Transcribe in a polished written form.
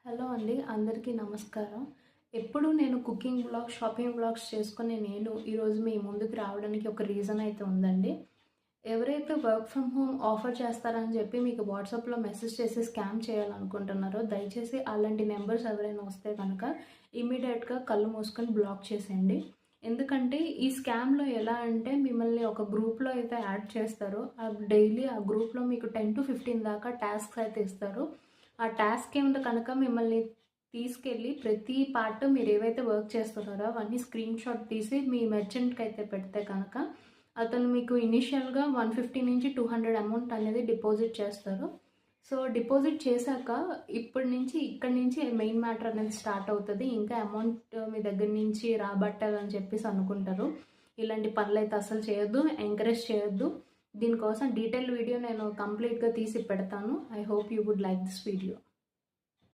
Hello అండి, అందరికీ నమస్కారం. ఎప్పుడు నేను కుకింగ్ బ్లాగ్స్, షాపింగ్ బ్లాగ్స్ చేసుకొని ఈరోజు మీ ముందుకు రావడానికి ఒక రీజన్ అయితే ఉందండి. ఎవరైతే వర్క్ ఫ్రమ్ హోమ్ ఆఫర్ చేస్తారని చెప్పి మీకు వాట్సాప్లో మెసేజ్ చేసి స్కామ్ చేయాలనుకుంటున్నారో దయచేసి అలాంటి నెంబర్స్ ఎవరైనా వస్తే కనుక ఇమీడియట్గా కళ్ళు మూసుకొని బ్లాక్ చేసేయండి. ఎందుకంటే ఈ స్కామ్లో ఎలా అంటే మిమ్మల్ని ఒక గ్రూప్లో అయితే యాడ్ చేస్తారో డైలీ ఆ గ్రూప్లో మీకు 10 to 15 దాకా టాస్క్స్ అయితే ఇస్తారు. ఆ టాస్క్ ఏమిటో కనుక మిమ్మల్ని తీసుకెళ్ళి ప్రతి పార్ట్ మీరు ఏవైతే వర్క్ చేస్తున్నారో అవన్నీ స్క్రీన్ షాట్ తీసి మీ మెర్చెంట్కి అయితే పెడితే కనుక అతను మీకు ఇనిషియల్గా 150 నుంచి 200 అమౌంట్ అనేది డిపాజిట్ చేస్తారు. సో డిపాజిట్ చేశాక ఇక్కడి నుంచి మెయిన్ మ్యాటర్ అనేది స్టార్ట్ అవుతుంది. ఇంకా అమౌంట్ మీ దగ్గర నుంచి రాబట్టాలని చెప్పేసి అనుకుంటారు. ఇలాంటి పనులు అయితే అసలు చేయొద్దు, ఎంకరేజ్ చేయొద్దు. దీనికోసం డీటెయిల్ వీడియో నేను కంప్లీట్గా తీసి పెడతాను. I hope you would like this video.